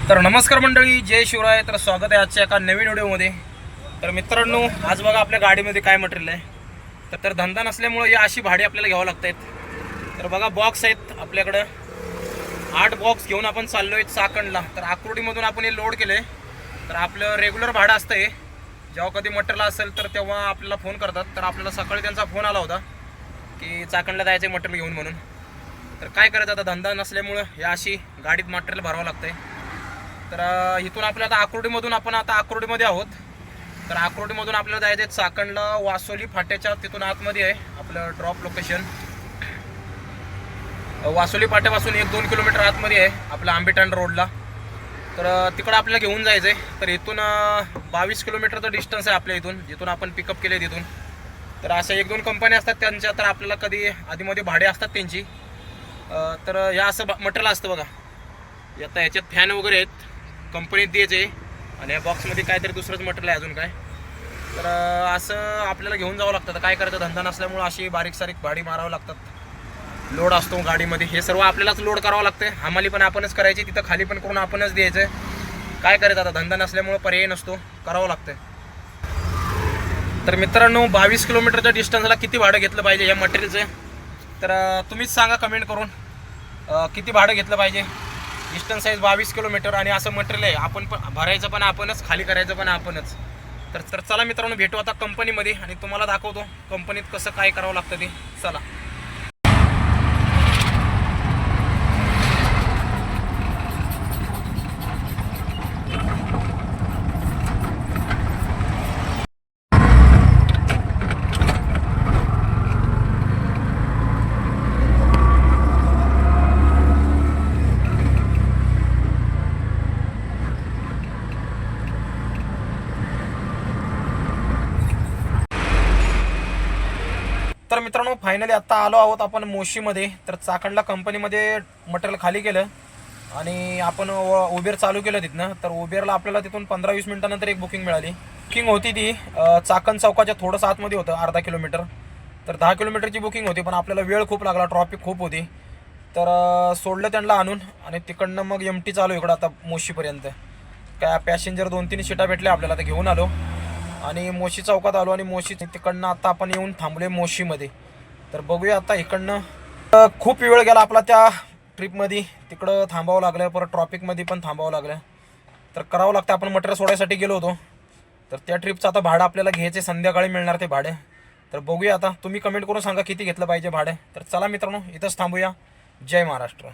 तर नमस्कार मंडळी, जय शिवराय. तर स्वागत आहे आजच्या एका नवीन व्हिडिओमध्ये. तर मित्रांनो, आज बघा आपल्या गाडीमध्ये काय मटेरियल आहे. तर धंदा नसल्यामुळे या अशी भाडी आपल्याला घ्यावं लागत आहेत. तर बघा बॉक्स आहेत आपल्याकडं, 8 बॉक्स घेऊन आपण चाललो आहे चाकणला. तर आकुर्डीमधून आपण हे लोड केले. तर आपलं रेग्युलर भाडं असतं हे. जेव्हा कधी मटेरियल असेल तर तेव्हा आपल्याला फोन करतात. तर आपल्याला सकाळी त्यांचा फोन आला होता की चाकणला जायचं आहे मटेरियल घेऊन म्हणून. तर काय करायचं, आता धंदा नसल्यामुळं या अशी गाडीत मटेरियल भरावं लागतं आहे. तर इथून आपल्याला आता आकुर्डीमधून आपण आता आकुर्डीमध्ये आहोत. तर आकुर्डीमधून आपल्याला जायचं आहे चाकणला. वासोली फाट्याच्या तिथून आतमध्ये आहे आपलं ड्रॉप लोकेशन. वासोली फाट्यापासून 1-2 किलोमीटर आतमध्ये आहे आपलं आंबेटांड रोडला. तर तिकडं आपल्याला घेऊन जायचं आहे. तर इथून 22 किलोमीटरचं डिस्टन्स आहे आपल्या इथून, जिथून आपण पिकअप केले तिथून. तर अशा 1-2 कंपन्या असतात त्यांच्या. तर आपल्याला कधी आधीमध्ये भाडे असतात त्यांची. तर या असं मटेरियल असतं बघा. आता ह्याच्यात फॅन वगैरे आहेत, कंपनीत द्यायचे. आणि या बॉक्समध्ये काहीतरी दुसरंच मटेरियल आहे अजून काय. तर असं आपल्याला घेऊन जावं लागतं. तर काय करायचं, धंदा नसल्यामुळं अशी बारीक सारीक भाडी मारावं लागतात. लोड असतो गाडीमध्ये, हे सर्व आपल्यालाच लोड करावं लागतं. हमाली पण आपणच करायची, तिथं खाली पण करून आपणच द्यायचं. काय करायचं, आता धंदा नसल्यामुळं पर्याय नसतो, करावं लागतं. तर मित्रांनो, 22 किलोमीटरच्या डिस्टन्सला किती भाडं घेतलं पाहिजे या मटेरियलचं, तर तुम्हीच सांगा कमेंट करून. किती भाडं घेतलं पाहिजे. डिस्टन्स आहे 22 किलोमीटर आणि असं मटेरियल आहे. आपण पण भरायचं पण आपणच, खाली करायचं पण आपणच. तर चला मित्रांनो, भेटू आता कंपनीमध्ये आणि तुम्हाला दाखवतो कंपनीत कसं काय करावं लागतं ते. चला. तर मित्रांनो, फायनली आत्ता आलो आहोत आपण मोशीमध्ये. तर चाकणला कंपनीमध्ये मटेरियल खाली केलं आणि आपण उबेर चालू केलं तिथनं. तर उबेरला आपल्याला तिथून 15-20 मिनिटानंतर एक बुकिंग मिळाली. बुकिंग होती ती चाकण चौकाच्या थोडंसं आतमध्ये होतं, अर्धा किलोमीटर. तर 10 किलोमीटरची बुकिंग होती, पण आपल्याला वेळ खूप लागला, ट्रॉफिक खूप होती. तर सोडलं त्यांना आणून आणि तिकडनं मग MT चालू इकडं आता मोशीपर्यंत. काय पॅसेंजर 2-3 सीटा भेटल्या आपल्याला, तर घेऊन आलो आणि मोशी चौकात आलो. आणि मोशी तिकडनं आता आपण येऊन थांबले मोशीमध्ये. तर बघूया आता इकडनं. खूप वेळ गेला आपला त्या ट्रिपमध्ये, तिकडं थांबावं लागलं, परत ट्रॉफिकमध्ये पण थांबावं लागलं. तर करावं लागतं, आपण मटेरियल सोडायसाठी गेलो होतो. तर त्या ट्रिपचं आता भाडं आपल्याला घ्यायचे, संध्याकाळी मिळणार ते भाडे. तर बघूया आता, तुम्ही कमेंट करून सांगा किती घेतलं पाहिजे भाडे. तर चला मित्रांनो, इथंच थांबूया. जय महाराष्ट्र.